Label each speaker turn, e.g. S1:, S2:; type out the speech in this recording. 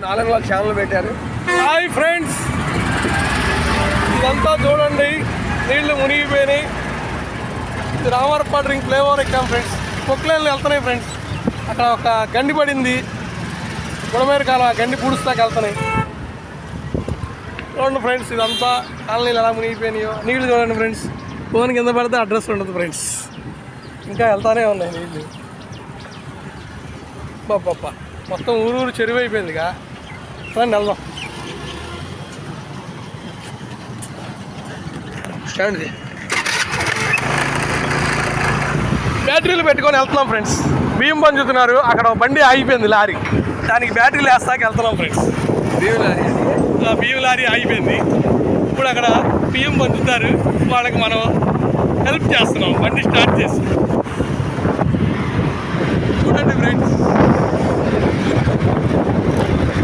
S1: నాలుగు వాళ్ళ ఛానల్ పెట్టారు. హాయ్ ఫ్రెండ్స్, ఇదంతా చూడండి, నీళ్లు మునిగిపోయినాయి. ఇది రామవరప డ్రింక్ ఫ్లేవర్ ఎక్కాం ఫ్రెండ్స్. పొక్లేన్లు వెళ్తున్నాయి ఫ్రెండ్స్. అక్కడ ఒక గండి పడింది, గుడమేరు కాలం, ఆ గండి పూడుస్తాకి వెళ్తున్నాయి. చూడండి ఫ్రెండ్స్, ఇదంతా కాలనీలు ఎలా మునిగిపోయినాయో. నీళ్ళు చూడండి ఫ్రెండ్స్, ఫోన్ కింద పడితే అడ్రస్ ఉండదు ఫ్రెండ్స్. ఇంకా వెళ్తానే ఉన్నాయి నీళ్ళు. బాబా, మొత్తం ఊరు చెరువు అయిపోయిందిగా. రండి వెళ్దాం. స్టాండ్ది బ్యాటరీలు పెట్టుకొని వెళ్తున్నాం ఫ్రెండ్స్. బియ్యం పంచుతున్నారు. అక్కడ బండి ఆగిపోయింది, లారీ. దానికి బ్యాటరీలు వేస్తాక వెళ్తున్నాం ఫ్రెండ్స్. బియ్యం లారీ ఆగిపోయింది. ఇప్పుడు అక్కడ బియ్యం పంచుతారు, వాళ్ళకి మనం హెల్ప్ చేస్తున్నాం బండి స్టార్ట్ చేసి. చూడండి ఫ్రెండ్స్,